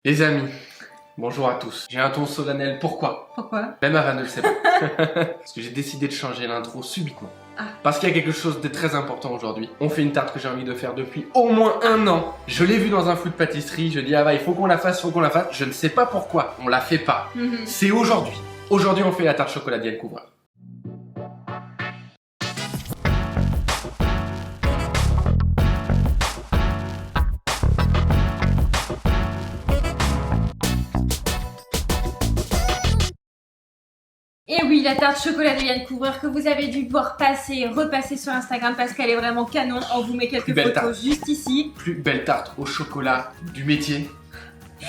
Les amis, bonjour à tous. J'ai un ton solennel, pourquoi? Pourquoi? Même Ava ne le sait pas. Parce que j'ai décidé de changer l'intro subitement. Ah. Parce qu'il y a quelque chose de très important aujourd'hui. On fait une tarte que j'ai envie de faire depuis au moins 1 an. Je l'ai vue dans un food pâtisserie, je dis Ava, il faut qu'on la fasse, Je ne sais pas pourquoi, on la fait pas. C'est aujourd'hui. Aujourd'hui, on fait la tarte chocolat Diane Couvreur. Et oui, la tarte chocolat de Yann Couvreur que vous avez dû voir passer et repasser sur Instagram parce qu'elle est vraiment canon. On vous met quelques photos juste ici. Plus belle tarte au chocolat du métier.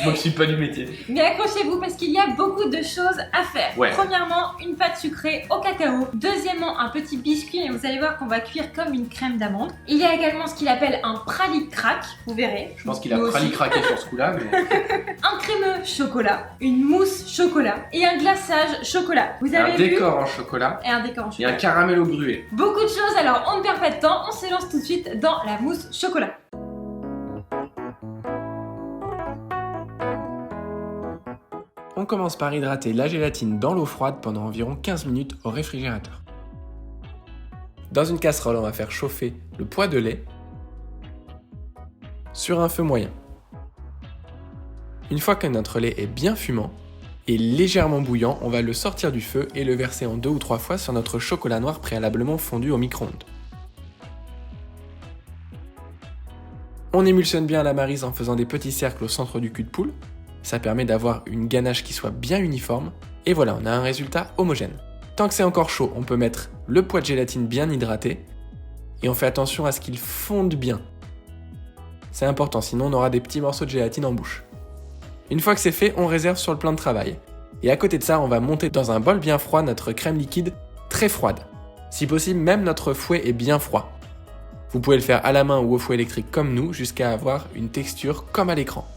Moi, je suis pas du métier. Mais accrochez-vous parce qu'il y a beaucoup de choses à faire. Ouais. Premièrement, une pâte sucrée au cacao. Deuxièmement, un petit biscuit et vous allez voir qu'on va cuire comme une crème d'amande. Il y a également ce qu'il appelle un pralic-crack, vous verrez. Je pense qu'il a craqué sur ce coup-là, mais... Un crémeux chocolat, une mousse chocolat et un glaçage chocolat. Vous avez un décor en chocolat. Et un décor en chocolat. Et un caramel au gruet. Beaucoup de choses, alors on ne perd pas de temps, on se lance tout de suite dans la mousse chocolat. On commence par hydrater la gélatine dans l'eau froide pendant environ 15 minutes au réfrigérateur. Dans une casserole, on va faire chauffer le poêle de lait sur un feu moyen. Une fois que notre lait est bien fumant et légèrement bouillant, on va le sortir du feu et le verser en 2 ou 3 fois sur notre chocolat noir préalablement fondu au micro-ondes. On émulsionne bien la maryse en faisant des petits cercles au centre du cul de poule. Ça permet d'avoir une ganache qui soit bien uniforme. Et voilà, on a un résultat homogène. Tant que c'est encore chaud, on peut mettre le poids de gélatine bien hydraté. Et on fait attention à ce qu'il fonde bien. C'est important, sinon on aura des petits morceaux de gélatine en bouche. Une fois que c'est fait, on réserve sur le plan de travail. Et à côté de ça, on va monter dans un bol bien froid notre crème liquide très froide. Si possible, même notre fouet est bien froid. Vous pouvez le faire à la main ou au fouet électrique comme nous, jusqu'à avoir une texture comme à l'écran.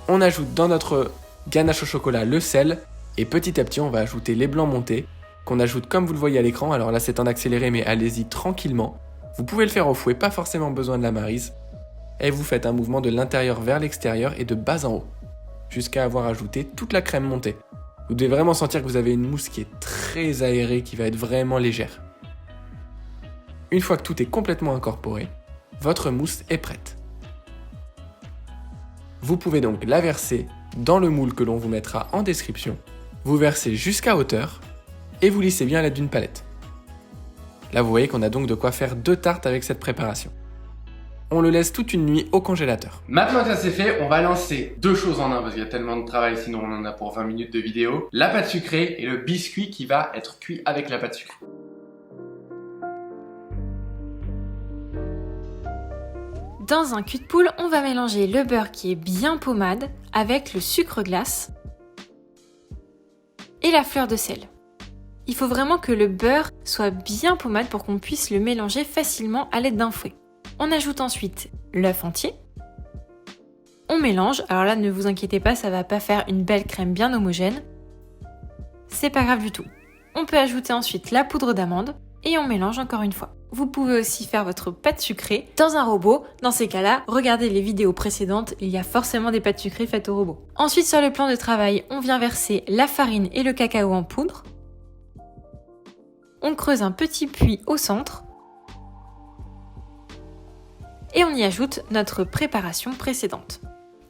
On ajoute dans notre ganache au chocolat le sel et petit à petit on va ajouter les blancs montés qu'on ajoute comme vous le voyez à l'écran. Alors là c'est en accéléré mais allez-y tranquillement. Vous pouvez le faire au fouet, pas forcément besoin de la maryse. Et vous faites un mouvement de l'intérieur vers l'extérieur et de bas en haut jusqu'à avoir ajouté toute la crème montée. Vous devez vraiment sentir que vous avez une mousse qui est très aérée, qui va être vraiment légère. Une fois que tout est complètement incorporé, votre mousse est prête. Vous pouvez donc la verser dans le moule que l'on vous mettra en description. Vous versez jusqu'à hauteur et vous lissez bien à l'aide d'une palette. Là, vous voyez qu'on a donc de quoi faire 2 tartes avec cette préparation. On le laisse toute une nuit au congélateur. Maintenant que ça c'est fait, on va lancer 2 choses en un parce qu'il y a tellement de travail, sinon on en a pour 20 minutes de vidéo. La pâte sucrée et le biscuit qui va être cuit avec la pâte sucrée. Dans un cul de poule, on va mélanger le beurre qui est bien pommade avec le sucre glace et la fleur de sel. Il faut vraiment que le beurre soit bien pommade pour qu'on puisse le mélanger facilement à l'aide d'un fouet. On ajoute ensuite l'œuf entier. On mélange, alors là ne vous inquiétez pas, ça va pas faire une belle crème bien homogène. C'est pas grave du tout. On peut ajouter ensuite la poudre d'amande et on mélange encore une fois. Vous pouvez aussi faire votre pâte sucrée dans un robot. Dans ces cas-là, regardez les vidéos précédentes, il y a forcément des pâtes sucrées faites au robot. Ensuite, sur le plan de travail, on vient verser la farine et le cacao en poudre. On creuse un petit puits au centre. Et on y ajoute notre préparation précédente.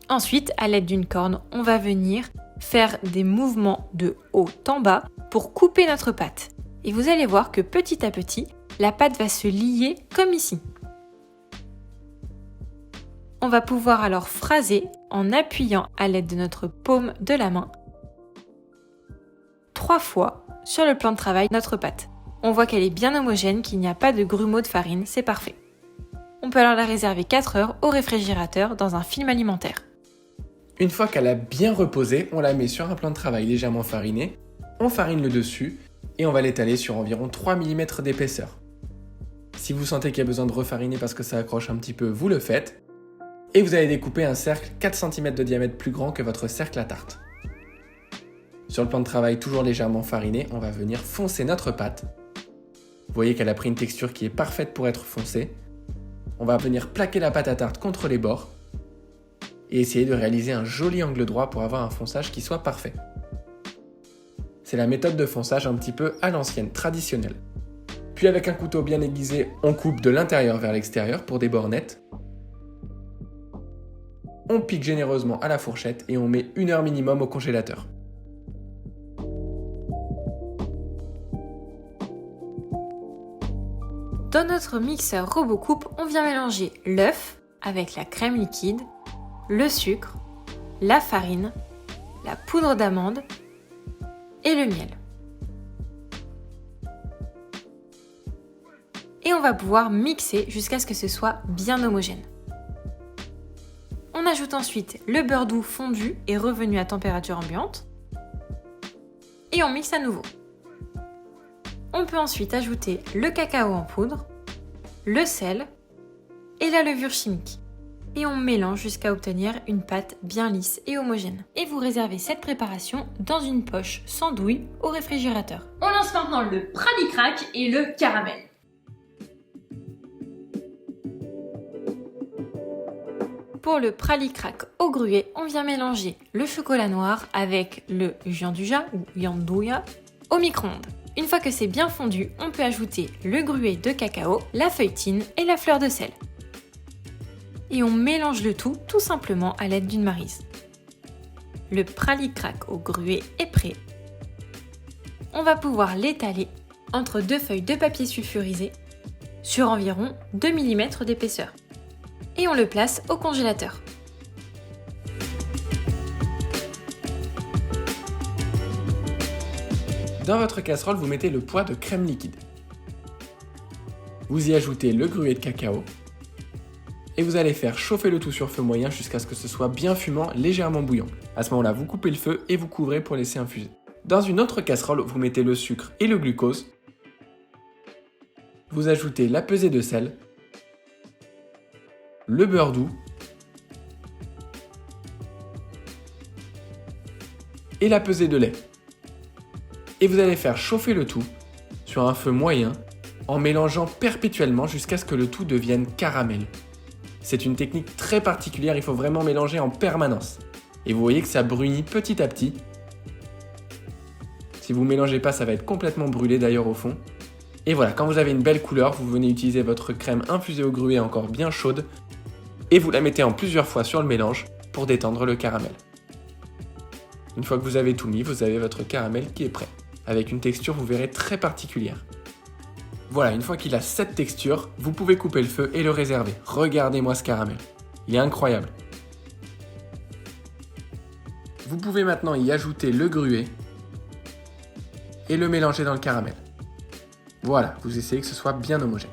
Ensuite, à l'aide d'une corne, on va venir faire des mouvements de haut en bas pour couper notre pâte. Et vous allez voir que petit à petit, la pâte va se lier comme ici. On va pouvoir alors phraser en appuyant à l'aide de notre paume de la main 3 fois sur le plan de travail notre pâte. On voit qu'elle est bien homogène, qu'il n'y a pas de grumeaux de farine, c'est parfait. On peut alors la réserver 4 heures au réfrigérateur dans un film alimentaire. Une fois qu'elle a bien reposé, on la met sur un plan de travail légèrement fariné, on farine le dessus et on va l'étaler sur environ 3 mm d'épaisseur. Si vous sentez qu'il y a besoin de refariner parce que ça accroche un petit peu, vous le faites. Et vous allez découper un cercle 4 cm de diamètre plus grand que votre cercle à tarte. Sur le plan de travail toujours légèrement fariné, on va venir foncer notre pâte. Vous voyez qu'elle a pris une texture qui est parfaite pour être foncée. On va venir plaquer la pâte à tarte contre les bords. et essayez de réaliser un joli angle droit pour avoir un fonçage qui soit parfait. C'est la méthode de fonçage un petit peu à l'ancienne, traditionnelle. Puis avec un couteau bien aiguisé, on coupe de l'intérieur vers l'extérieur pour des bords nets. On pique généreusement à la fourchette et on met 1 heure minimum au congélateur. Dans notre mixeur RoboCoupe, on vient mélanger l'œuf avec la crème liquide, le sucre, la farine, la poudre d'amande et le miel. Et on va pouvoir mixer jusqu'à ce que ce soit bien homogène. On ajoute ensuite le beurre doux fondu et revenu à température ambiante. Et on mixe à nouveau. On peut ensuite ajouter le cacao en poudre, le sel et la levure chimique. Et on mélange jusqu'à obtenir une pâte bien lisse et homogène. Et vous réservez cette préparation dans une poche sans douille au réfrigérateur. On lance maintenant le pralicrac et le caramel. Pour le pralicrac au gruet, on vient mélanger le chocolat noir avec le gianduja ou gianduja au micro-ondes. Une fois que c'est bien fondu, on peut ajouter le gruet de cacao, la feuilletine et la fleur de sel. Et on mélange le tout simplement à l'aide d'une maryse. Le pralicrac au gruet est prêt. On va pouvoir l'étaler entre 2 feuilles de papier sulfurisé sur environ 2 mm d'épaisseur. Et on le place au congélateur. Dans votre casserole, vous mettez le poids de crème liquide. Vous y ajoutez le gruet de cacao et vous allez faire chauffer le tout sur feu moyen jusqu'à ce que ce soit bien fumant, légèrement bouillant. À ce moment-là, vous coupez le feu et vous couvrez pour laisser infuser. Dans une autre casserole, vous mettez le sucre et le glucose. Vous ajoutez la pesée de sel, le beurre doux et la pesée de lait. Et vous allez faire chauffer le tout sur un feu moyen en mélangeant perpétuellement jusqu'à ce que le tout devienne caramel. C'est une technique très particulière, il faut vraiment mélanger en permanence. Et vous voyez que ça brunit petit à petit. Si vous ne mélangez pas, ça va être complètement brûlé d'ailleurs au fond. Et voilà, quand vous avez une belle couleur, vous venez utiliser votre crème infusée au gruet encore bien chaude et vous la mettez en plusieurs fois sur le mélange pour détendre le caramel. Une fois que vous avez tout mis, vous avez votre caramel qui est prêt, avec une texture, vous verrez, très particulière. Voilà, une fois qu'il a cette texture, vous pouvez couper le feu et le réserver. Regardez-moi ce caramel, il est incroyable. Vous pouvez maintenant y ajouter le gruet et le mélanger dans le caramel. Voilà, vous essayez que ce soit bien homogène.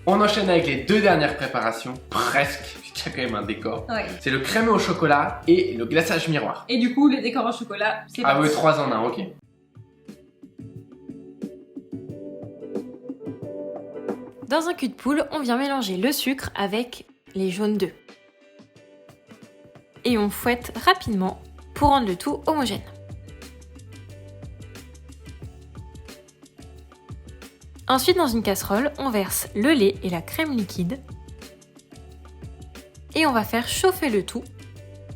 On enchaîne avec les 2 dernières préparations, presque, il y a quand même un décor. Ouais. C'est le crémeux au chocolat et le glaçage miroir. Et du coup, le décor au chocolat, c'est Ah parti. oui, 3 en 1, ok. Dans un cul de poule, on vient mélanger le sucre avec les jaunes d'œufs. Et on fouette rapidement pour rendre le tout homogène. Ensuite, dans une casserole, on verse le lait et la crème liquide. Et on va faire chauffer le tout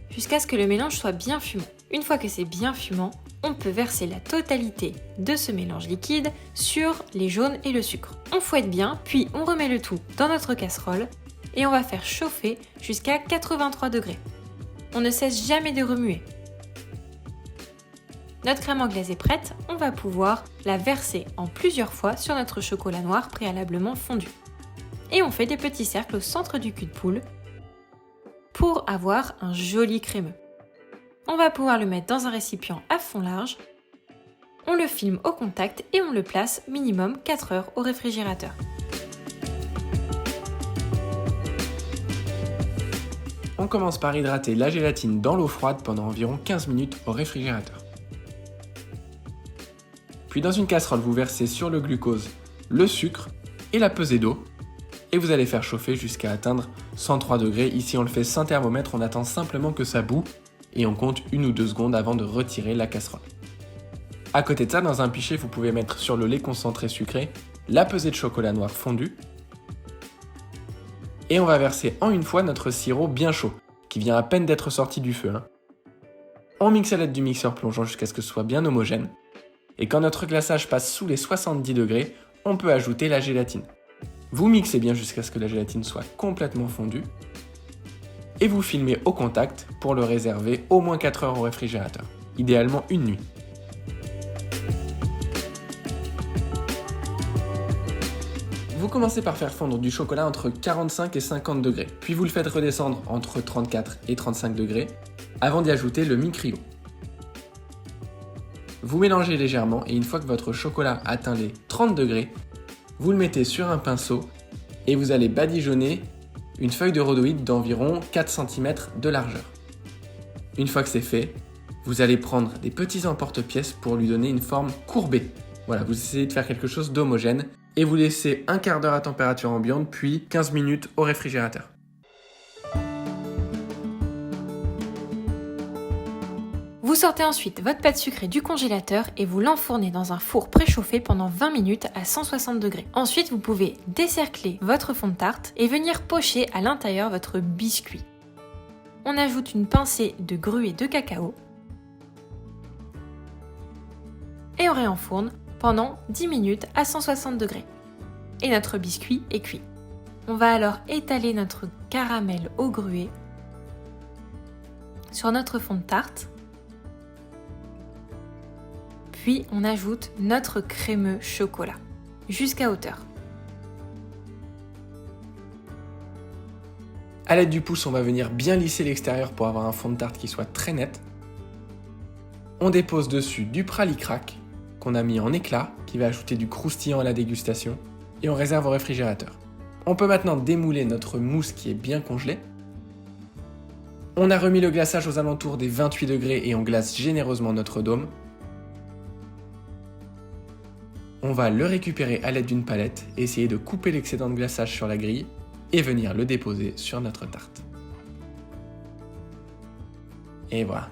jusqu'à ce que le mélange soit bien fumant. Une fois que c'est bien fumant, on peut verser la totalité de ce mélange liquide sur les jaunes et le sucre. On fouette bien, puis on remet le tout dans notre casserole et on va faire chauffer jusqu'à 83 degrés. On ne cesse jamais de remuer. Notre crème anglaise est prête, on va pouvoir la verser en plusieurs fois sur notre chocolat noir préalablement fondu. Et on fait des petits cercles au centre du cul de poule pour avoir un joli crémeux. On va pouvoir le mettre dans un récipient à fond large, on le filme au contact et on le place minimum 4 heures au réfrigérateur. On commence par hydrater la gélatine dans l'eau froide pendant environ 15 minutes au réfrigérateur. Puis dans une casserole, vous versez sur le glucose le sucre et la pesée d'eau et vous allez faire chauffer jusqu'à atteindre 103 degrés. Ici on le fait sans thermomètre, on attend simplement que ça bout et on compte 1 ou 2 secondes avant de retirer la casserole. À côté de ça, dans un pichet, vous pouvez mettre sur le lait concentré sucré la pesée de chocolat noir fondu Et on va verser en une fois notre sirop bien chaud, qui vient à peine d'être sorti du feu. On mixe à l'aide du mixeur plongeant jusqu'à ce que ce soit bien homogène. Et quand notre glaçage passe sous les 70 degrés, on peut ajouter la gélatine. Vous mixez bien jusqu'à ce que la gélatine soit complètement fondue. Et vous filmez au contact pour le réserver au moins 4 heures au réfrigérateur. Idéalement une nuit. Vous commencez par faire fondre du chocolat entre 45 et 50 degrés, puis vous le faites redescendre entre 34 et 35 degrés, avant d'y ajouter le mi-cryo. Vous mélangez légèrement et une fois que votre chocolat atteint les 30 degrés, vous le mettez sur un pinceau et vous allez badigeonner une feuille de rhodoïde d'environ 4 cm de largeur. Une fois que c'est fait, vous allez prendre des petits emporte-pièces pour lui donner une forme courbée. Voilà, vous essayez de faire quelque chose d'homogène et vous laissez un quart d'heure à température ambiante puis 15 minutes au réfrigérateur. Vous sortez ensuite votre pâte sucrée du congélateur et vous l'enfournez dans un four préchauffé pendant 20 minutes à 160 degrés. Ensuite, vous pouvez décercler votre fond de tarte et venir pocher à l'intérieur votre biscuit. On ajoute une pincée de gruau de cacao et on réenfourne pendant 10 minutes à 160 degrés. Et notre biscuit est cuit. On va alors étaler notre caramel au gruau sur notre fond de tarte. Puis on ajoute notre crémeux chocolat jusqu'à hauteur. A l'aide du pouce, on va venir bien lisser l'extérieur pour avoir un fond de tarte qui soit très net. On dépose dessus du pralicrac qu'on a mis en éclat, qui va ajouter du croustillant à la dégustation, et on réserve au réfrigérateur. On peut maintenant démouler notre mousse qui est bien congelée. On a remis le glaçage aux alentours des 28 degrés et on glace généreusement notre dôme. On va le récupérer à l'aide d'une palette, essayer de couper l'excédent de glaçage sur la grille et venir le déposer sur notre tarte. Et voilà.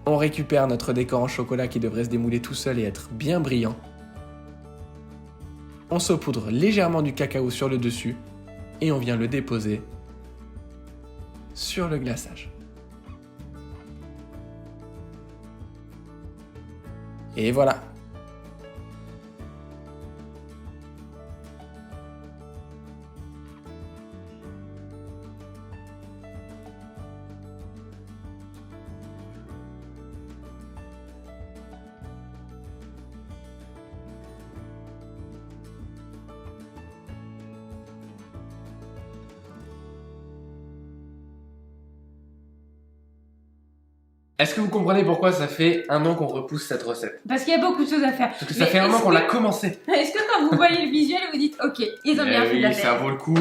On récupère notre décor en chocolat qui devrait se démouler tout seul et être bien brillant. On saupoudre légèrement du cacao sur le dessus et on vient le déposer sur le glaçage. Et voilà. Est-ce que vous comprenez pourquoi ça fait un an qu'on repousse cette recette? Parce qu'il y a beaucoup de choses à faire. Parce que ça fait un an qu'on l'a commencé. Est-ce que quand vous voyez le visuel, vous dites ok, ils ont bien fait de la Oui, ça tête. vaut le coup.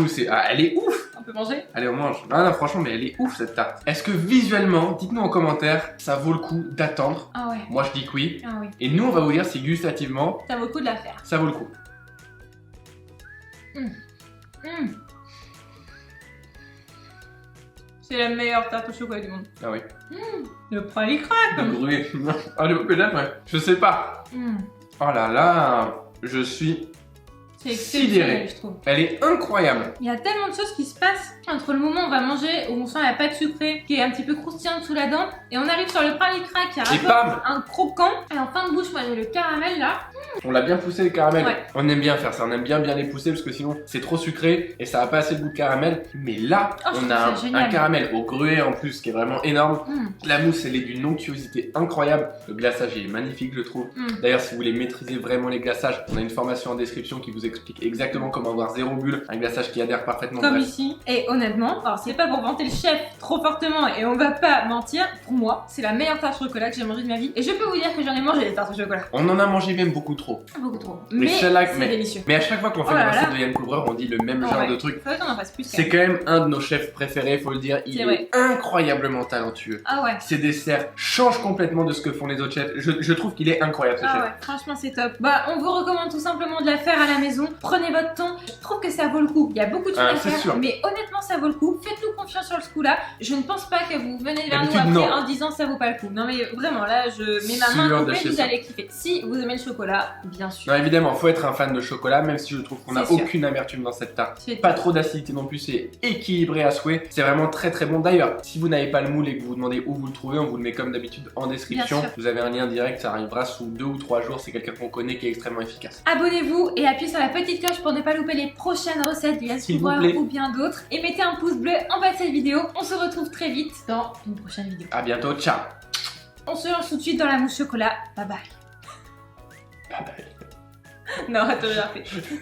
Elle est ouf. On peut manger? Allez, on mange. Non, franchement, mais elle est ouf cette tarte. Est-ce que visuellement, dites-nous en commentaire, ça vaut le coup d'attendre? Ah ouais. Moi, je dis que oui. Ah oui. Et nous, on va vous dire si gustativement, Ça vaut le coup de la faire. ça vaut le coup. C'est la meilleure tarte au chocolat du monde. Ah oui. Le pralicrac. Le bruit. Ah, peut-être, ouais. Je sais pas. Oh là là, je suis C'est sidéré. exceptionnel, je trouve. Elle est incroyable. Il y a tellement de choses qui se passent entre le moment où on va manger, où on sent la pâte sucrée qui est un petit peu croustillante sous la dent, et on arrive sur le pralicrac qui a Et bam, un croquant, et en fin de bouche, moi j'ai le caramel là. on l'a bien poussé le caramel. Ouais. On aime bien faire ça, on aime bien les pousser parce que sinon c'est trop sucré et ça a pas assez de goût de caramel. Mais là, Oh, je on trouve a ça un génial. caramel au gruau en plus qui est vraiment énorme. La mousse, elle est d'une onctuosité incroyable. Le glaçage est magnifique, je trouve. D'ailleurs, si vous voulez maîtriser vraiment les glaçages, on a une formation en description qui vous explique exactement comment avoir zéro bulle, un glaçage qui adhère parfaitement. Comme Bref. ici. Et honnêtement, alors c'est pas pour vanter le chef trop fortement et on va pas mentir, pour moi, c'est la meilleure tarte au chocolat que j'ai mangée de ma vie. Et je peux vous dire que j'en ai mangé des tartes au chocolat. On en a mangé même beaucoup trop. Beaucoup trop. Mais Mais celle-là, c'est mais- délicieux. Mais à chaque fois qu'on fait Oh là une recette là. de Yann Couvreur, on dit le même Ah genre ouais. de truc. Faudrait qu'on en fasse plus. C'est quand même un de nos chefs préférés, faut le dire. Il C'est est vrai. incroyablement talentueux. Ah ouais. Ses desserts changent complètement de ce que font les autres chefs. Je trouve qu'il est incroyable ce Ah chef. ouais, franchement c'est top. Bah on vous recommande tout simplement de la faire à la maison. maison. Prenez votre temps. Je trouve que ça vaut le coup. Il y a beaucoup de choses à c'est faire, sûr. mais honnêtement, ça vaut le coup. Faites-nous confiance sur ce coup-là. Je ne pense pas que vous venez vers nous D'habitude, après non. en disant ça vaut pas le coup. Non, mais vraiment, là, je mets ma main Sûr coupée, d'acheter vous ça. allez kiffer. Si vous aimez le chocolat, bien sûr. Non, évidemment, faut être un fan de chocolat, même si je trouve qu'on n'a C'est sûr. aucune amertume dans cette tarte. C'est Pas trop d'acidité non plus, c'est équilibré à souhait. C'est vraiment très très bon. D'ailleurs, si vous n'avez pas le moule et que vous vous demandez où vous le trouvez, on vous le met comme d'habitude en description. Bien sûr. Vous avez un lien direct, ça arrivera sous 2 ou 3 jours. C'est quelqu'un qu'on connaît qui est extrêmement efficace. Abonnez-vous et appuyez sur la petite cloche pour ne pas louper les prochaines recettes du S'il vous Pouvoir plaît. ou bien d'autres. Et mettez un pouce bleu en bas de cette vidéo. On se retrouve très vite dans une prochaine vidéo. À bientôt, ciao. On se lance tout de suite dans la mousse chocolat. Bye bye. Bye bye. Non, attends, j'ai refait.